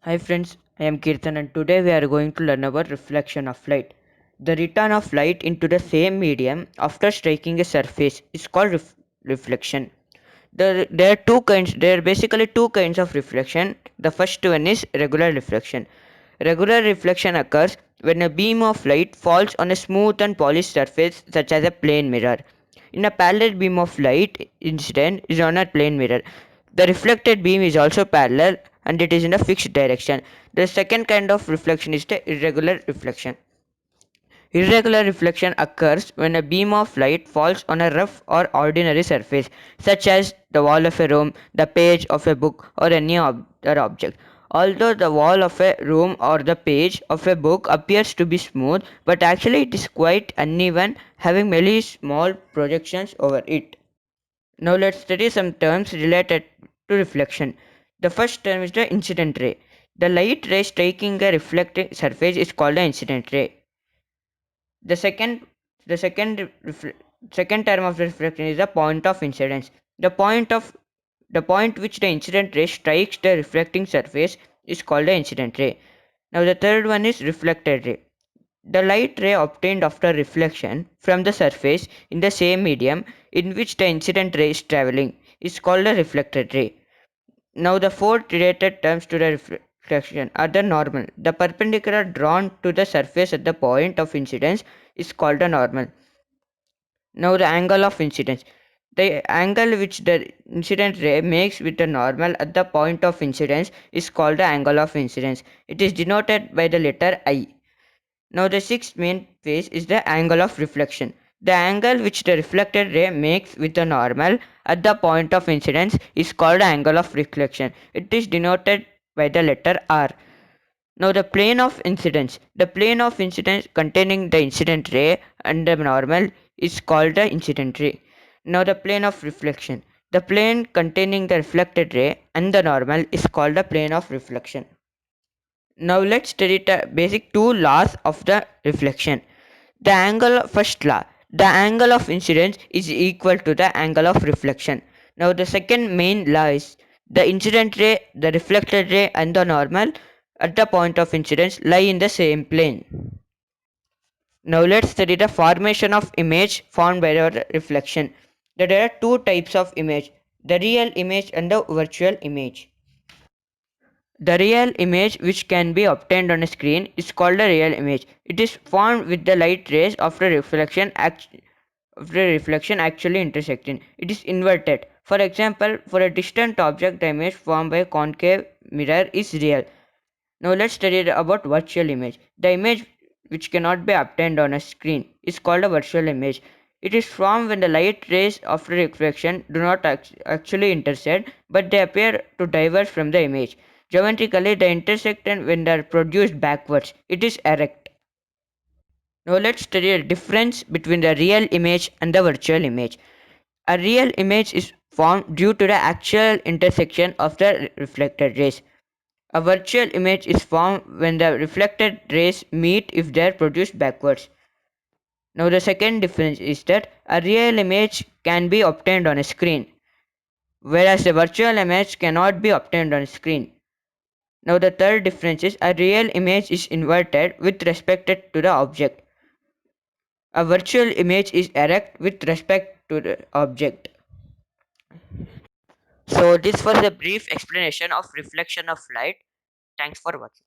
Hi friends, I am Kirtan and today we are going to learn about reflection of light. The return of light into the same medium after striking a surface is called reflection. There are two kinds. There are basically two kinds of reflection. The first one is regular reflection. Regular reflection occurs when a beam of light falls on a smooth and polished surface such as a plane mirror. In a parallel beam of light, incident is on a plane mirror. The reflected beam is also parallel and it is in a fixed direction. The second kind of reflection is the irregular reflection. Irregular reflection occurs when a beam of light falls on a rough or ordinary surface, such as the wall of a room, the page of a book, or any other object. Although the wall of a room or the page of a book appears to be smooth, but actually it is quite uneven, having many small projections over it. Now let's study some terms related to reflection. The first term is the incident ray. The light ray striking a reflecting surface is called an incident ray. The second the second refle- second term of the reflection is the point of incidence. The point which the incident ray strikes the reflecting surface is called the incident ray. Now the third one is reflected ray. The light ray obtained after reflection from the surface in the same medium in which the incident ray is traveling is called a reflected ray. Now the four related terms to the reflection are the normal. The perpendicular drawn to the surface at the point of incidence is called a normal. Now the angle of incidence. The angle which the incident ray makes with the normal at the point of incidence is called the angle of incidence. It is denoted by the letter I. Now the sixth main phase is the angle of reflection. The angle which the reflected ray makes with the normal at the point of incidence is called the angle of reflection. It is denoted by the letter R. Now the plane of incidence. The plane of incidence containing the incident ray and the normal is called the incident ray. Now the plane of reflection. The plane containing the reflected ray and the normal is called the plane of reflection. Now let's study the basic two laws of the reflection. The angle first law. The angle of incidence is equal to the angle of reflection. Now the second main law is the incident ray, the reflected ray and the normal at the point of incidence lie in the same plane. Now let's study the formation of image formed by the reflection. There are two types of image, the real image and the virtual image. The real image which can be obtained on a screen is called a real image. It is formed with the light rays after reflection actually intersecting. It is inverted. For example, for a distant object, the image formed by a concave mirror is real. Now let's study about virtual image. The image which cannot be obtained on a screen is called a virtual image. It is formed when the light rays after reflection do not actually intersect, but they appear to diverge from the image. Geometrically, they intersect and when they are produced backwards, it is erect. Now let's study the difference between the real image and the virtual image. A real image is formed due to the actual intersection of the reflected rays. A virtual image is formed when the reflected rays meet if they are produced backwards. Now the second difference is that a real image can be obtained on a screen, whereas a virtual image cannot be obtained on a screen. Now the third difference is a real image is inverted with respect to the object. A virtual image is erect with respect to the object. So this was a brief explanation of reflection of light. Thanks for watching.